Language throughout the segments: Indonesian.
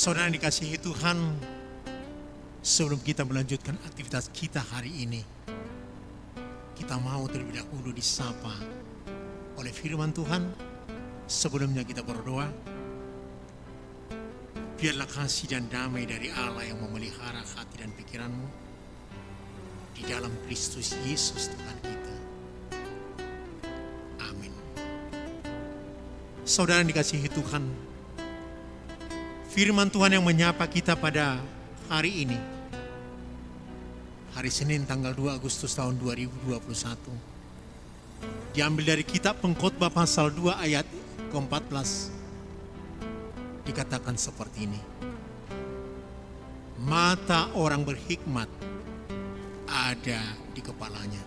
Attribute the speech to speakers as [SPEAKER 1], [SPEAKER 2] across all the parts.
[SPEAKER 1] Saudara yang dikasihi Tuhan, sebelum kita melanjutkan aktivitas kita hari ini, kita mau terlebih dahulu disapa oleh firman Tuhan. Sebelumnya kita berdoa. Biarlah kasih dan damai dari Allah yang memelihara hati dan pikiranmu di dalam Kristus Yesus Tuhan kita. Amin. Saudara yang dikasihi Tuhan, firman Tuhan yang menyapa kita pada hari ini, hari Senin tanggal 2 Agustus tahun 2021, diambil dari kitab Pengkhotbah pasal 2 ayat ke-14. Dikatakan seperti ini: mata orang berhikmat ada di kepalanya,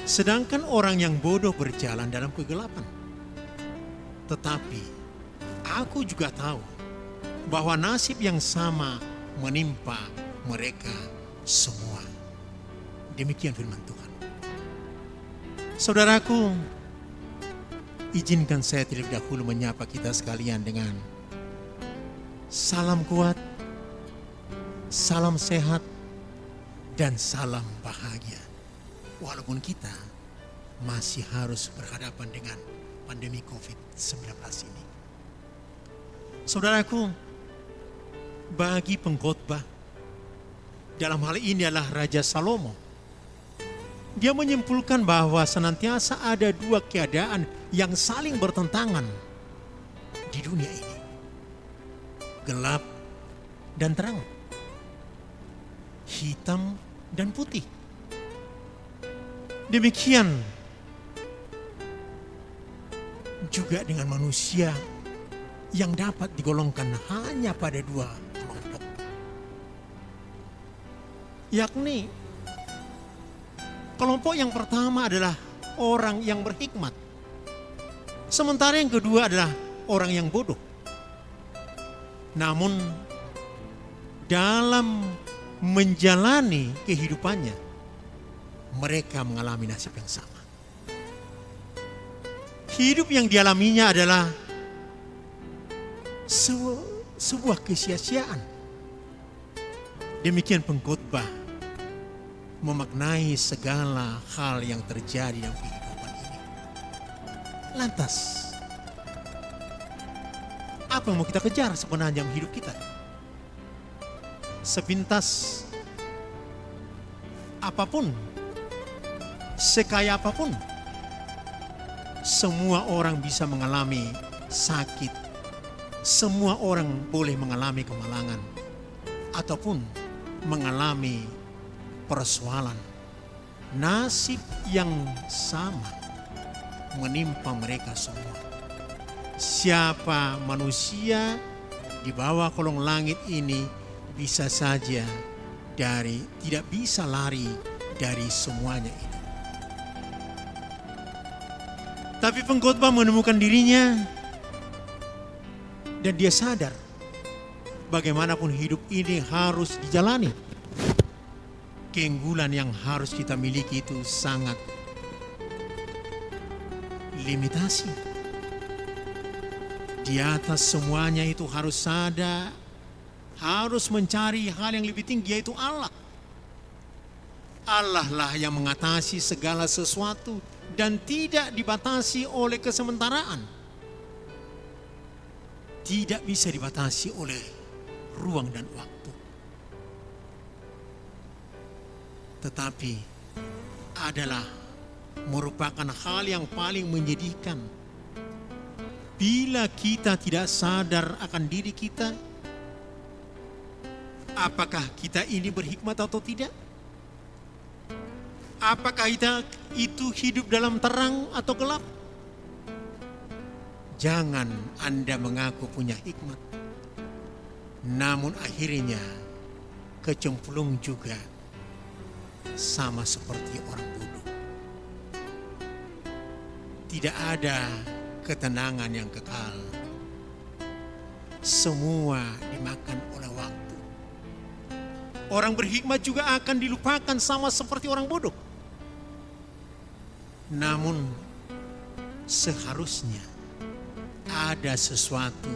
[SPEAKER 1] sedangkan orang yang bodoh berjalan dalam kegelapan. Tetapi aku juga tahu bahwa nasib yang sama menimpa mereka semua. Demikian firman Tuhan. Saudaraku, izinkan saya terlebih dahulu menyapa kita sekalian dengan salam kuat, salam sehat, dan salam bahagia. Walaupun kita masih harus berhadapan dengan pandemi COVID-19 ini. Saudaraku, bagi pengkhotbah, dalam hal ini adalah Raja Salomo, dia menyimpulkan bahwa senantiasa ada dua keadaan yang saling bertentangan di dunia ini: gelap dan terang, hitam dan putih. Demikian juga dengan manusia yang dapat digolongkan hanya pada dua kelompok, yakni kelompok yang pertama adalah orang yang berhikmat, sementara yang kedua adalah orang yang bodoh. Namun dalam menjalani kehidupannya, mereka mengalami nasib yang sama. Hidup yang dialaminya adalah sebuah kesia-siaan. Demikian pengkhotbah memaknai segala hal yang terjadi dalam kehidupan ini. Lantas, apa yang mau kita kejar sebenarnya dalam hidup kita? Sepintas apapun, sekaya apapun, semua orang bisa mengalami sakit, semua orang boleh mengalami kemalangan ataupun mengalami persoalan. Nasib yang sama menimpa mereka semua. Siapa manusia di bawah kolong langit ini bisa saja tidak bisa lari dari semuanya ini. Tapi pengkhotbah menemukan dirinya dan dia sadar bagaimanapun hidup ini harus dijalani. Keunggulan yang harus kita miliki itu sangat limitasi. Di atas semuanya itu harus sadar, harus mencari hal yang lebih tinggi, yaitu Allah. Allah lah yang mengatasi segala sesuatu dan tidak dibatasi oleh kesementaraan. Tidak bisa dibatasi oleh ruang dan waktu. Tetapi adalah merupakan hal yang paling menyedihkan bila kita tidak sadar akan diri kita. Apakah kita ini berhikmat atau tidak? Apakah kita itu hidup dalam terang atau gelap? Jangan Anda mengaku punya hikmat, namun akhirnya kecemplung juga sama seperti orang bodoh. Tidak ada ketenangan yang kekal. Semua dimakan oleh waktu. Orang berhikmat juga akan dilupakan sama seperti orang bodoh. Namun seharusnya ada sesuatu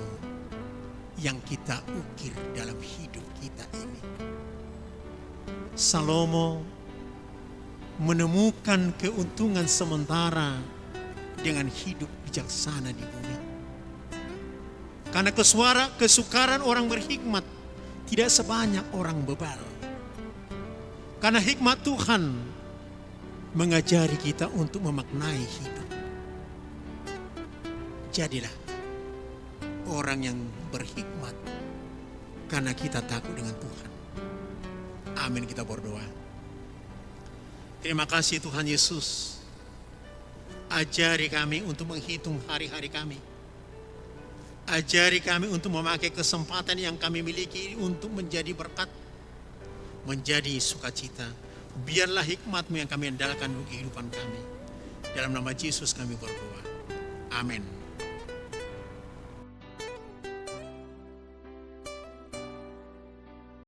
[SPEAKER 1] yang kita ukir dalam hidup kita ini. Salomo menemukan keuntungan sementara dengan hidup bijaksana di bumi. Karena kesukaran orang berhikmat tidak sebanyak orang bebal. Karena hikmat Tuhan mengajari kita untuk memaknai hidup. Jadilah orang yang berhikmat karena kita takut dengan Tuhan. Amin, kita berdoa. Terima kasih Tuhan Yesus. Ajari kami untuk menghitung hari-hari kami. Ajari kami untuk memakai kesempatan yang kami miliki untuk menjadi berkat, menjadi sukacita. Biarlah hikmat-Mu yang kami andalkan untuk kehidupan kami. Dalam nama Yesus kami berdoa. Amin.